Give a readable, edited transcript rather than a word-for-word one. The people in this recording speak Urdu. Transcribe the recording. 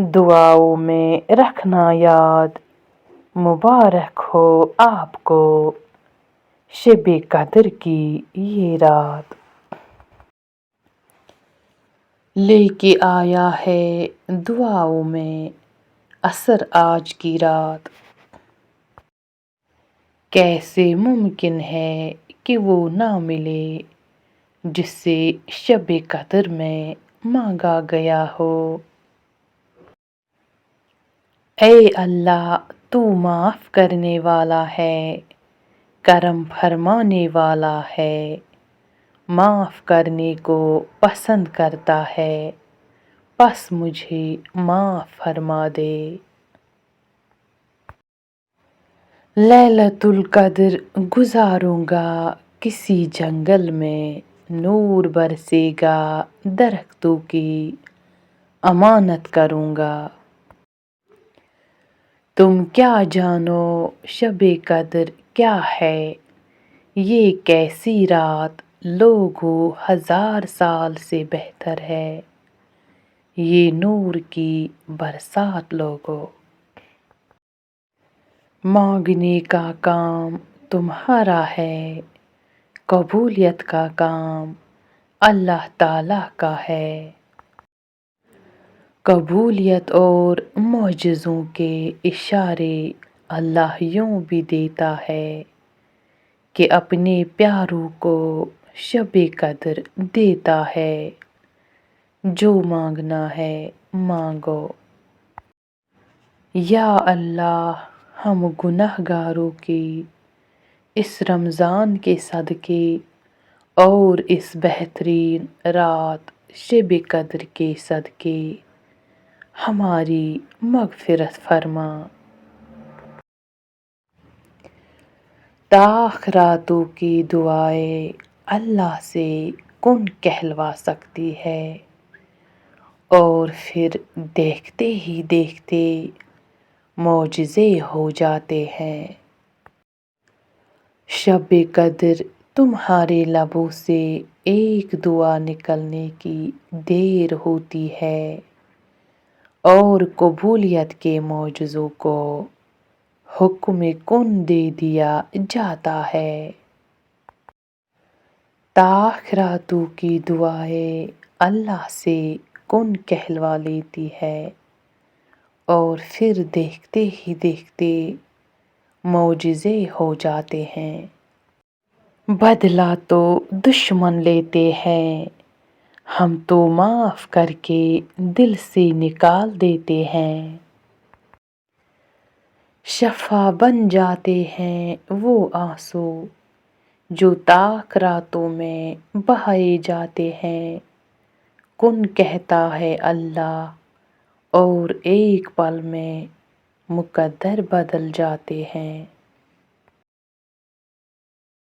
دعاؤں میں رکھنا یاد، مبارک ہو آپ کو شب قدر کی یہ رات۔ لے کے آیا ہے دعاؤں میں اثر آج کی رات، کیسے ممکن ہے کہ وہ نہ ملے جس سے شب قدر میں مانگا گیا ہو۔ اے اللہ تو معاف کرنے والا ہے، کرم فرمانے والا ہے، معاف کرنے کو پسند کرتا ہے، پس مجھے معاف فرما دے۔ لیلۃ القدر گزاروں گا کسی جنگل میں، نور برسے گا درختوں کی امانت کروں گا۔ تم کیا جانو شب قدر کیا ہے، یہ کیسی رات لوگو ہزار سال سے بہتر ہے، یہ نور کی برسات لوگو۔ مانگنے کا کام تمہارا ہے، قبولیت کا کام اللہ تعالی کا ہے۔ قبولیت اور معجزوں کے اشارے اللہ یوں بھی دیتا ہے کہ اپنے پیاروں کو شب قدر دیتا ہے، جو مانگنا ہے مانگو۔ یا اللہ ہم گنہگاروں کی اس رمضان کے صدقے اور اس بہترین رات شب قدر کے صدقے ہماری مغفرت فرما۔ تاخیراتوں کی دعائیں اللہ سے کون کہلوا سکتی ہے، اور پھر دیکھتے ہی دیکھتے معجزے ہو جاتے ہیں۔ شب قدر تمہارے لبوں سے ایک دعا نکلنے کی دیر ہوتی ہے اور قبولیت کے معجزوں کو حکم کن دے دیا جاتا ہے۔ تاخیراتوں کی دعائیں اللہ سے کن کہلوا لیتی ہے، اور پھر دیکھتے ہی دیکھتے معجزے ہو جاتے ہیں۔ بدلہ تو دشمن لیتے ہیں، ہم تو معاف کر کے دل سے نکال دیتے ہیں۔ شفا بن جاتے ہیں وہ آنسو جو تاخیراتوں میں بہائے جاتے ہیں، کن کہتا ہے اللہ اور ایک پل میں مقدر بدل جاتے ہیں۔